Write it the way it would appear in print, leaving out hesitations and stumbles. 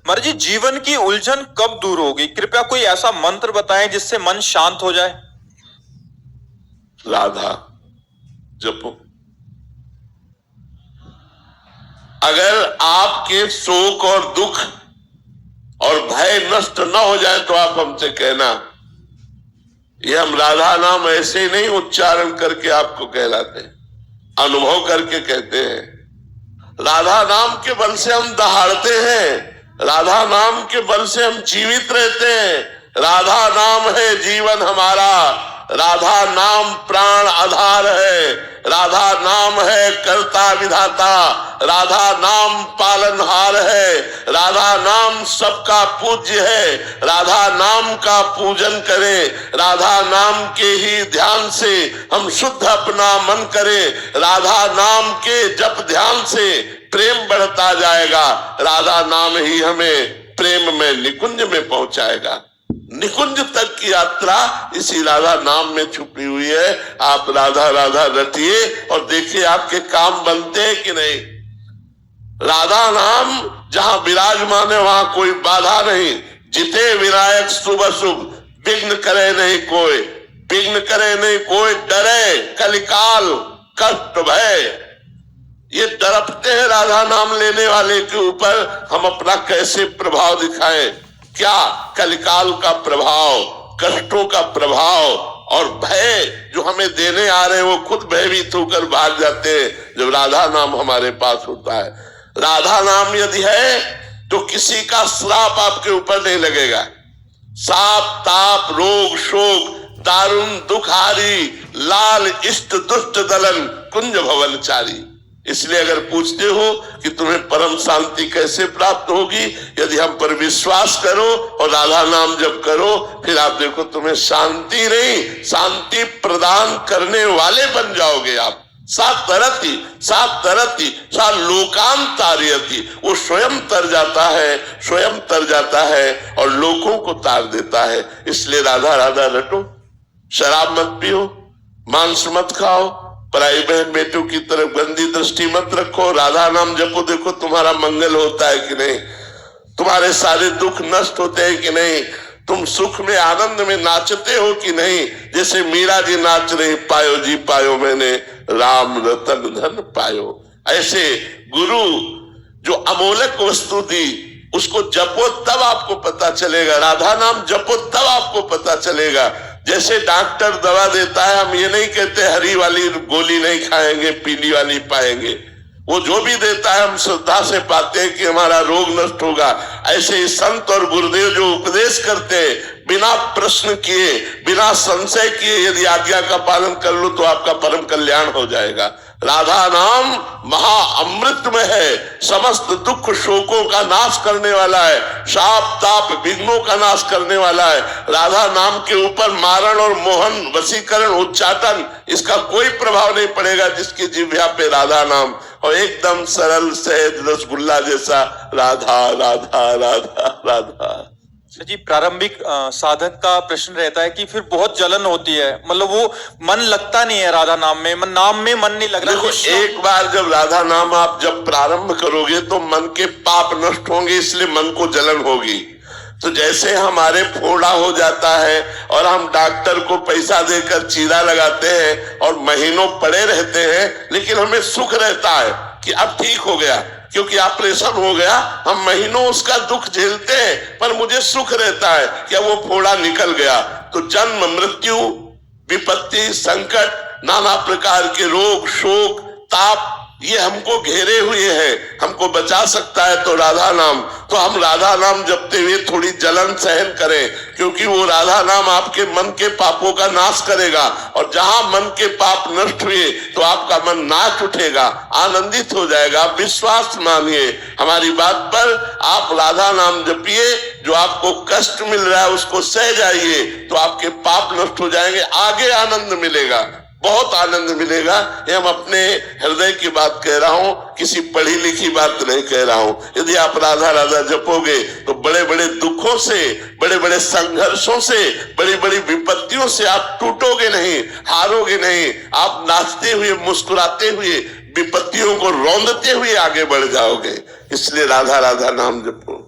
महाराज जी, जीवन की उलझन कब दूर होगी? कृपया कोई ऐसा मंत्र बताएं जिससे मन शांत हो जाए। राधा जपो। अगर आपके शोक और दुख और भय नष्ट न हो जाए तो आप हमसे कहना। ये हम राधा नाम ऐसे नहीं उच्चारण करके आपको कहलाते, अनुभव करके कहते हैं। राधा नाम के बल से हम दहाड़ते हैं, राधा नाम के बल से हम जीवित रहते हैं। राधा नाम है जीवन हमारा, राधा नाम प्राण आधार है, राधा नाम है कर्ता विधाता, राधा नाम पालनहार है, राधा नाम सबका पूज्य है। राधा नाम का पूजन करें, राधा नाम के ही ध्यान से हम शुद्ध अपना मन करें। राधा नाम के जप ध्यान से प्रेम बढ़ता जाएगा। राधा नाम ही हमें प्रेम में निकुंज में पहुंचाएगा। निकुंज तक की यात्रा इसी राधा नाम में छुपी हुई है। आप राधा राधा रटिए और देखिए आपके काम बनते हैं कि नहीं। राधा नाम जहां विराजमान है वहां कोई बाधा नहीं। जिते विनायक शुभ शुभ, विघ्न करे नहीं कोई, विघ्न करे नहीं कोई। डरे कलिकाल कष्ट भय, ये डरते हैं राधा नाम लेने वाले के ऊपर। हम अपना कैसे प्रभाव दिखाएं? क्या कलिकाल का प्रभाव, कष्टों का प्रभाव और भय जो हमें देने आ रहे हैं वो खुद भयभीत होकर भाग जाते हैं जब राधा नाम हमारे पास होता है। राधा नाम यदि है तो किसी का श्राप आपके ऊपर नहीं लगेगा। साप ताप रोग शोक दारुण दुखारी, लाल इष्ट दुष्ट दलन कुंज भवनचारी। इसलिए अगर पूछते हो कि तुम्हें परम शांति कैसे प्राप्त होगी, यदि हम पर विश्वास करो और राधा नाम जप करो, फिर आप देखो तुम्हें शांति नहीं शांति प्रदान करने वाले बन जाओगे आप। सात तरती सा लोकांतार्यति, वो स्वयं तर जाता है, स्वयं तर जाता है और लोगों को तार देता है। इसलिए राधा राधा रटो, शराब मत पियो, मांस मत खाओ, पराई बहन बेटों की तरफ गंदी दृष्टि मत रखो। राधा नाम जपो, देखो तुम्हारा मंगल होता है कि नहीं, तुम्हारे सारे दुख नष्ट होते हैं कि नहीं, तुम सुख में आनंद में नाचते हो कि नहीं। जैसे मीरा जी नाच रही, पायो जी पायो मैंने राम रतन धन पायो। ऐसे गुरु जो अमोलक वस्तु दी उसको जपो तब आपको पता चलेगा। राधा नाम जपो तब आपको पता चलेगा। जैसे डॉक्टर दवा देता है, हम ये नहीं कहते हरी वाली गोली नहीं खाएंगे पीली वाली पाएंगे। वो जो भी देता है हम श्रद्धा से पाते हैं कि हमारा रोग नष्ट होगा। ऐसे ही संत और गुरुदेव जो उपदेश करते हैं बिना प्रश्न किए बिना संशय किए, यदि आज्ञा का पालन कर लो तो आपका परम कल्याण हो जाएगा। राधा नाम महा अमृत में है, समस्त दुख शोकों का नाश करने वाला है, शाप ताप विघ्नों का नाश करने वाला है। राधा नाम के ऊपर मारण और मोहन वशीकरण उच्चाटन इसका कोई प्रभाव नहीं पड़ेगा जिसकी जिह्वा पे राधा नाम, और एकदम सरल सहज रसगुल्ला जैसा राधा राधा राधा राधा। जी, प्रारंभिक साधक का प्रश्न रहता है कि फिर बहुत जलन होती है, मतलब वो मन लगता नहीं है राधा नाम में, नाम में मन नहीं लग रहा। देखो, एक बार जब राधा नाम आप जब प्रारंभ करोगे तो मन के पाप नष्ट होंगे, इसलिए मन को जलन होगी। तो जैसे हमारे फोड़ा हो जाता है और हम डॉक्टर को पैसा देकर चीरा लगाते हैं और महीनों पड़े रहते हैं, लेकिन हमें सुख रहता है कि अब ठीक हो गया क्योंकि ऑपरेशन हो गया। हम महीनों उसका दुख झेलते हैं पर मुझे सुख रहता है कि वो फोड़ा निकल गया। तो जन्म मृत्यु विपत्ति संकट नाना प्रकार के रोग शोक ताप ये हमको घेरे हुए हैं, हमको बचा सकता है तो राधा नाम। तो हम राधा नाम जपते हुए थोड़ी जलन सहन करें, क्योंकि वो राधा नाम आपके मन के पापों का नाश करेगा। और जहां मन के पाप नष्ट हुए तो आपका मन नाच उठेगा, आनंदित हो जाएगा। विश्वास मानिए हमारी बात पर, आप राधा नाम जपिए, जो आपको कष्ट मिल रहा है उसको सह जाइए तो आपके पाप नष्ट हो जाएंगे, आगे आनंद मिलेगा, बहुत आनंद मिलेगा। ये हम अपने हृदय की बात कह रहा हूं, किसी पढ़ी लिखी बात नहीं कह रहा हूं। यदि आप राधा राधा जपोगे तो बड़े बड़े दुखों से, बड़े बड़े संघर्षों से, बड़ी बड़ी विपत्तियों से आप टूटोगे नहीं, हारोगे नहीं। आप नाचते हुए मुस्कुराते हुए विपत्तियों को रौंदते हुए आगे बढ़ जाओगे। इसलिए राधा राधा नाम जपो।